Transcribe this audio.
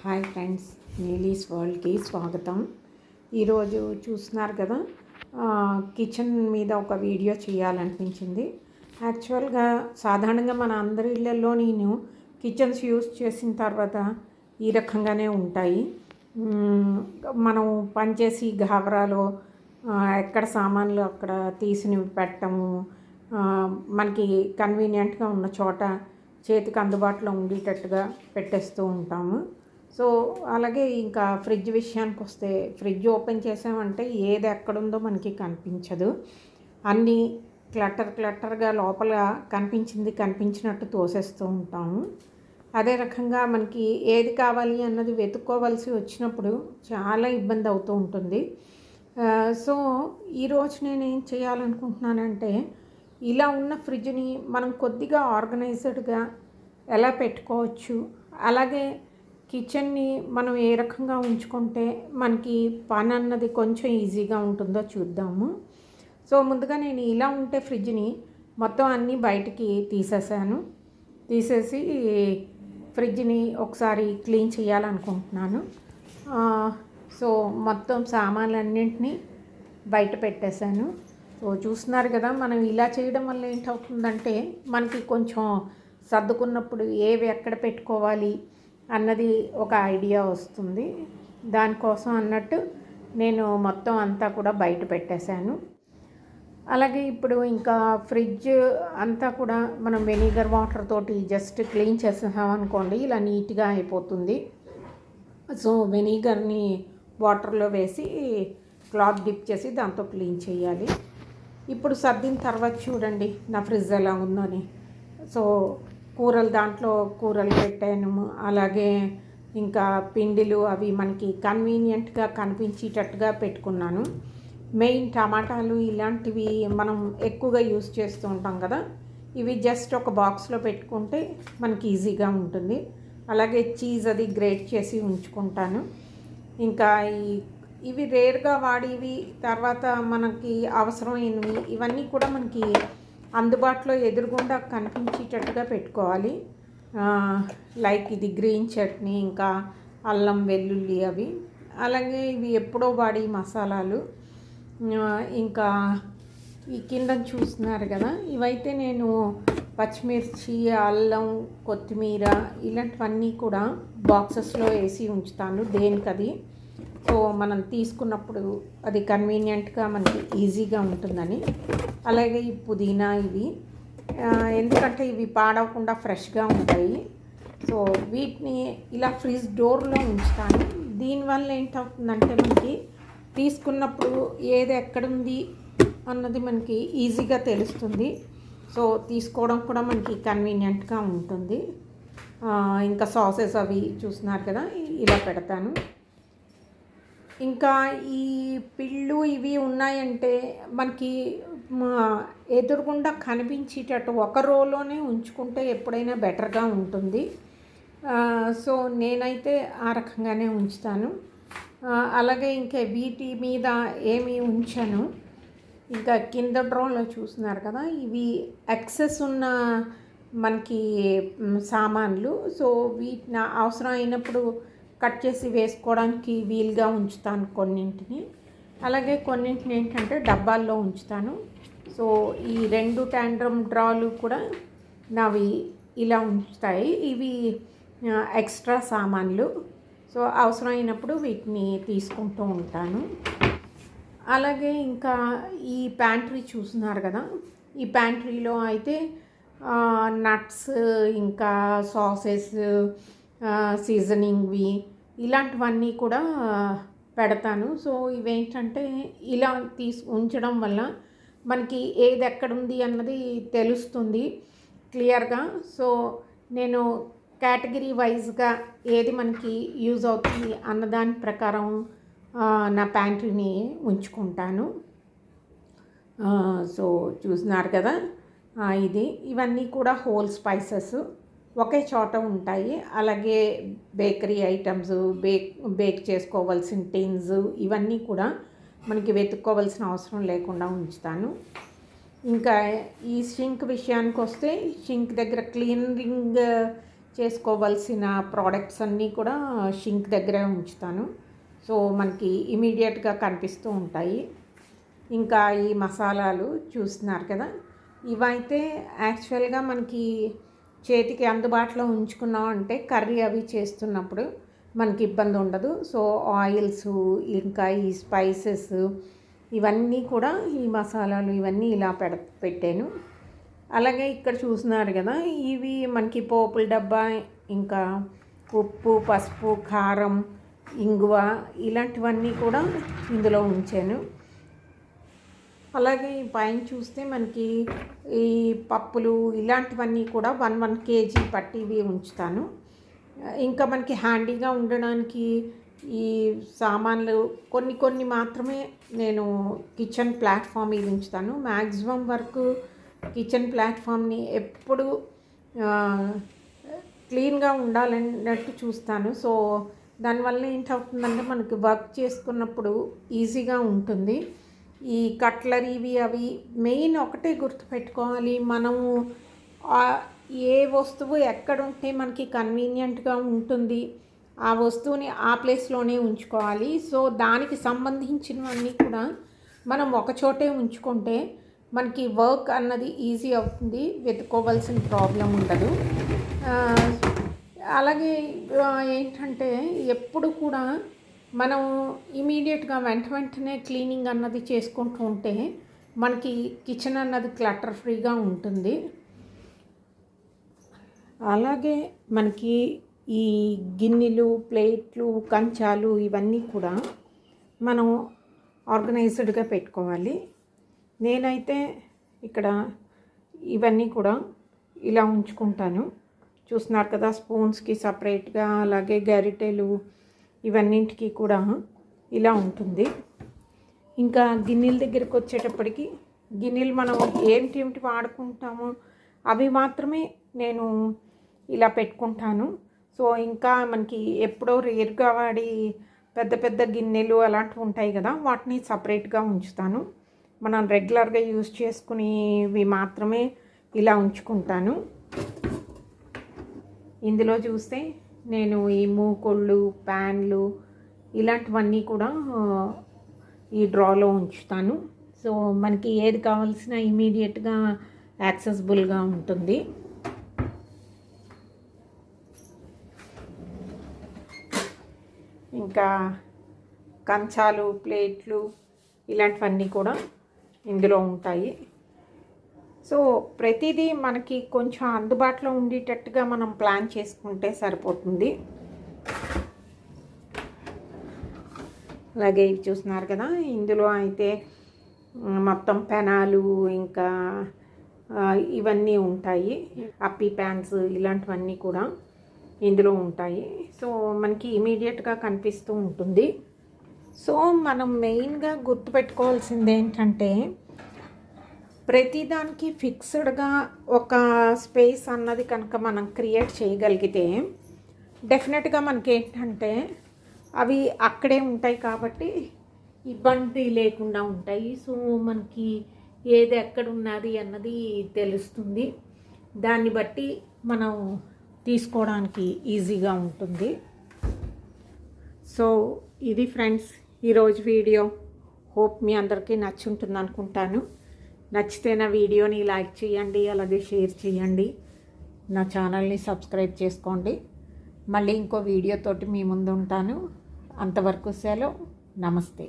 Hi friends, నీలీస్ వరల్డ్కి స్వాగతం. ఈరోజు చూస్తున్నారు కదా, కిచెన్ మీద ఒక వీడియో చేయాలనిపించింది. యాక్చువల్గా సాధారణంగా మన అందరి ఇళ్ళల్లో నేను కిచెన్స్ యూస్ చేసిన తర్వాత ఈ రకంగానే ఉంటాయి. మనం పనిచేసి గాబరాలో ఎక్కడ సామాన్లు అక్కడ తీసినవి పెట్టము, మనకి కన్వీనియంట్గా ఉన్న చోట చేతికి అందుబాటులో ఉండేటట్టుగా పెట్టేస్తూ ఉంటాము. సో అలాగే ఇంకా ఫ్రిడ్జ్ విషయానికి వస్తే, ఫ్రిడ్జ్ ఓపెన్ చేసామంటే ఏది ఎక్కడుందో మనకి కనిపించదు. అన్నీ క్లట్టర్గా లోపల కనిపించినట్టు తోసేస్తూ ఉంటాము. అదే రకంగా మనకి ఏది కావాలి అన్నది వెతుక్కోవాల్సి వచ్చినప్పుడు చాలా ఇబ్బంది అవుతూ ఉంటుంది. సో ఈరోజు నేను ఏం చేయాలనుకుంటున్నానంటే, ఇలా ఉన్న ఫ్రిడ్జ్ని మనం కొద్దిగా ఆర్గనైజ్డ్గా ఎలా పెట్టుకోవచ్చు, అలాగే కిచెన్ని మనం ఏ రకంగా ఉంచుకుంటే మనకి పని అన్నది కొంచెం ఈజీగా ఉంటుందో చూద్దాము. సో ముందుగా నేను ఇలా ఉంటే ఫ్రిడ్జ్ని మొత్తం అన్నీ బయటికి తీసేసి ఫ్రిడ్జ్ని ఒకసారి క్లీన్ చేయాలనుకుంటున్నాను. సో మొత్తం సామాన్లన్నింటినీ బయట పెట్టేశాను. సో చూస్తున్నారు కదా, మనం ఇలా చేయడం వల్ల ఏంటవుతుందంటే మనకి కొంచెం సర్దుకున్నప్పుడు ఏవి ఎక్కడ పెట్టుకోవాలి అన్నది ఒక ఐడియా వస్తుంది. దానికోసం అన్నట్టు నేను మొత్తం అంతా కూడా బయట పెట్టేశాను. అలాగే ఇప్పుడు ఇంకా ఫ్రిడ్జ్ అంతా కూడా మనం వెనిగర్ వాటర్ తోటి జస్ట్ క్లీన్ చేసామనుకోండి, ఇలా నీట్గా అయిపోతుంది. సో వెనిగర్ని వాటర్లో వేసి క్లాత్ డిప్ చేసి దాంతో క్లీన్ చేయాలి. ఇప్పుడు సర్దిన తర్వాత చూడండి నా ఫ్రిడ్జ్ ఎలా ఉందని. సో దాంట్లో కూరలు పెట్టాను. అలాగే ఇంకా పిండిలు అవి మనకి కన్వీనియంట్గా కనిపించేటట్టుగా పెట్టుకున్నాను. మెయిన్ టమాటాలు ఇలాంటివి మనం ఎక్కువగా యూస్ చేస్తూ ఉంటాం కదా, ఇవి జస్ట్ ఒక బాక్స్లో పెట్టుకుంటే మనకి ఈజీగా ఉంటుంది. అలాగే చీజ్ అది గ్రేట్ చేసి ఉంచుకుంటాను. ఇంకా ఇవి రేర్గా వాడేవి, తర్వాత మనకి అవసరమైనవి ఇవన్నీ కూడా మనకి అందుబాటులో ఎదురుగుండా కనిపించేటట్టుగా పెట్టుకోవాలి. లైక్ ఇది గ్రీన్ చట్నీ, ఇంకా అల్లం వెల్లుల్లి అవి. అలాగే ఇవి ఎప్పుడో వాడి మసాలాలు. ఇంకా ఈ కింద చూస్తున్నారు కదా, ఇవైతే నేను పచ్చిమిర్చి, అల్లం, కొత్తిమీర ఇలాంటివన్నీ కూడా బాక్సెస్లో వేసి ఉంచుతాను. దేనికది సో మనం తీసుకున్నప్పుడు అది కన్వీనియంట్గా మనకి ఈజీగా ఉంటుందని. అలాగే ఈ పుదీనా ఇవి, ఎందుకంటే ఇవి పాడవకుండా ఫ్రెష్గా ఉంటాయి. సో వీటిని ఇలా ఫ్రిడ్జ్ డోర్లో ఉంచుతాను. దీనివల్ల ఏంటవుతుందంటే మనకి తీసుకున్నప్పుడు ఏది ఎక్కడుంది అన్నది మనకి ఈజీగా తెలుస్తుంది. సో తీసుకోవడం కూడా మనకి కన్వీనియంట్గా ఉంటుంది. ఇంకా సాసెస్ అవి చూస్తున్నారు కదా, ఇలా పెడతాను. ఇంకా ఈ పిళ్ళు ఇవి ఉన్నాయంటే మనకి ఎదురుగుండా కనిపించేటట్టు ఒక రోలోనే ఉంచుకుంటే ఎప్పుడైనా బెటర్గా ఉంటుంది. సో నేనైతే ఆ రకంగానే ఉంచుతాను. అలాగే ఇంకా వీటి మీద ఏమి ఉంచాను, ఇంకా కింద డ్రాలో చూస్తున్నారు కదా, ఇవి ఎక్సెస్ ఉన్న మనకి సామాన్లు. సో వీటిని అవసరం అయినప్పుడు కట్ చేసి వేసుకోవడానికి వీలుగా ఉంచుతాను కొన్నింటిని. అలాగే కొన్నింటిని ఏంటంటే డబ్బాల్లో ఉంచుతాను. సో ఈ 2 ట్యాండ్రమ్ డ్రాలు కూడా నావి ఇలా ఉంచుతాయి. ఇవి ఎక్స్ట్రా సామాన్లు. సో అవసరమైనప్పుడు వీటిని తీసుకుంటూ ఉంటాను. అలాగే ఇంకా ఈ ప్యాంట్రీ చూస్తున్నారు కదా, ఈ ప్యాంట్రీలో అయితే నట్స్, ఇంకా సాసెస్, సీజనింగ్వి ఇలాంటివన్నీ కూడా పెడతాను. సో ఇవేంటంటే ఇలా ఉంచడం వల్ల మనకి ఏది ఎక్కడుంది అన్నది తెలుస్తుంది క్లియర్గా. సో నేను కేటగిరీ వైజ్గా ఏది మనకి యూజ్ అవుతుంది అన్నదాని ప్రకారం నా ప్యాంట్రీని ఉంచుకుంటాను. సో చూస్తున్నారు కదా, ఇవన్నీ కూడా హోల్ స్పైసెస్ ఒకే చోట ఉంటాయి. అలాగే బేకరీ ఐటమ్స్, బేక్ చేసుకోవాల్సిన టిన్స్ ఇవన్నీ కూడా మనకి వెతుక్కోవాల్సిన అవసరం లేకుండా ఉంచుతాను. ఇంకా ఈ షింక్ విషయానికి వస్తే, షింక్ దగ్గర క్లీనింగ్ చేసుకోవాల్సిన ప్రోడక్ట్స్ అన్నీ కూడా షింక్ దగ్గరే ఉంచుతాను. సో మనకి ఇమీడియట్గా కనిపిస్తూ ఉంటాయి. ఇంకా ఈ మసాలాలు చూస్తున్నారు కదా, ఇవైతే యాక్చువల్గా మనకి చేతికి అందుబాటులో ఉంచుకున్నాం అంటే కర్రీ అవి చేస్తున్నప్పుడు మనకి ఇబ్బంది ఉండదు. సో ఆయిల్స్, ఇంకా ఈ స్పైసెస్, ఇవన్నీ కూడా ఈ మసాలాలు ఇవన్నీ ఇలా పెట్టాను. అలాగే ఇక్కడ చూస్తున్నారు కదా, ఇవి మనకి పోపుల డబ్బా, ఇంకా ఉప్పు, పసుపు, కారం, ఇంగువ ఇలాంటివన్నీ కూడా ఇందులో ఉంచాను. అలాగే పైన చూస్తే మనకి ఈ పప్పులు ఇలాంటివన్నీ కూడా 1 kg పట్టివి ఉంచుతాను. ఇంకా మనకి హ్యాండీగా ఉండడానికి ఈ సామాన్లు కొన్ని మాత్రమే నేను కిచెన్ ప్లాట్ఫామ్ మీద ఉంచుతాను. మ్యాక్సిమం వరకు కిచెన్ ప్లాట్ఫామ్ని ఎప్పుడు క్లీన్గా ఉండాలన్నట్టు చూస్తాను. సో దానివల్ల ఏంటవుతుందంటే మనకి వర్క్ చేసుకున్నప్పుడు ఈజీగా ఉంటుంది. ఈ కట్లరీవి అవి మెయిన్ ఒకటే గుర్తుపెట్టుకోవాలి, మనము ఏ వస్తువు ఎక్కడుంటే మనకి కన్వీనియంట్గా ఉంటుంది ఆ వస్తువుని ఆ ప్లేస్లోనే ఉంచుకోవాలి. సో దానికి సంబంధించినవన్నీ కూడా మనం ఒకచోటే ఉంచుకుంటే మనకి వర్క్ అన్నది ఈజీ అవుతుంది, వెతుక్కోవాల్సిన ప్రాబ్లం ఉండదు. అలాగే ఏంటంటే ఎప్పుడు కూడా మనం ఇమీడియట్గా వెంటనే క్లీనింగ్ అన్నది చేసుకుంటూ ఉంటే మనకి కిచెన్ అన్నది క్లటర్ ఫ్రీగా ఉంటుంది. అలాగే మనకి ఈ గిన్నెలు, ప్లేట్లు, కంచాలు ఇవన్నీ కూడా మనం ఆర్గనైజ్డ్గా పెట్టుకోవాలి. నేనైతే ఇక్కడ ఇవన్నీ కూడా ఇలా ఉంచుకుంటాను. చూస్తున్నారు కదా, స్పూన్స్కి సపరేట్గా, అలాగే గరిటెలు ఇవన్నింటికి కూడా ఇలా ఉంటుంది. ఇంకా గిన్నెల దగ్గరికి వచ్చేటప్పటికి గిన్నెలు మనం ఏమిటి వాడుకుంటామో అవి మాత్రమే నేను ఇలా పెట్టుకుంటాను. సో ఇంకా మనకి ఎప్పుడో రేర్గా వాడి పెద్ద గిన్నెలు అలాంటివి ఉంటాయి కదా, వాటిని సపరేట్గా ఉంచుతాను. మనం రెగ్యులర్గా యూజ్ చేసుకునేవి మాత్రమే ఇలా ఉంచుకుంటాను. ఇందులో చూస్తే నేను ఈ మూకుళ్ళు, ప్యాన్లు ఇలాంటివన్నీ కూడా ఈ డ్రాలో ఉంచుతాను. సో మనకి ఏది కావాల్సిన ఇమీడియట్గా యాక్సెసిబుల్గా ఉంటుంది. ఇంకా కంచాలు, ప్లేట్లు ఇలాంటివన్నీ కూడా ఇందులో ఉంటాయి. సో ప్రతిదీ మనకి కొంచెం అందుబాటులో ఉండేటట్టుగా మనం ప్లాన్ చేసుకుంటే సరిపోతుంది. అలాగే ఇవి చూస్తున్నారు కదా, ఇందులో అయితే మొత్తం పెనాలు, ఇంకా ఇవన్నీ ఉంటాయి. అప్పీ ప్యాన్స్ ఇలాంటివన్నీ కూడా ఇందులో ఉంటాయి. సో మనకి ఇమీడియట్గా కనిపిస్తూ ఉంటుంది. సో మనం మెయిన్గా గుర్తుపెట్టుకోవాల్సింది ఏంటంటే ప్రతిదానికి ఫిక్స్డ్గా ఒక స్పేస్ అన్నది కనుక మనం క్రియేట్ చేయగలిగితే డెఫినెట్గా మనకి ఏంటంటే అవి అక్కడే ఉంటాయి కాబట్టి ఇబ్బంది లేకుండా ఉంటాయి. సో మనకి ఏది ఎక్కడ ఉన్నది అన్నది తెలుస్తుంది. దాన్ని బట్టి మనం తీసుకోవడానికి ఈజీగా ఉంటుంది. సో ఇది ఫ్రెండ్స్ ఈరోజు వీడియో. హోప్ మీ అందరికీ నచ్చుంటుంది అనుకుంటాను. నచ్చితే నా వీడియోని లైక్ చేయండి, అలాగే షేర్ చేయండి, నా ఛానల్ని సబ్స్క్రైబ్ చేసుకోండి. మళ్ళీ ఇంకో వీడియోతోటి మీ ముందు ఉంటాను. అంతవరకు సెలవు. నమస్తే.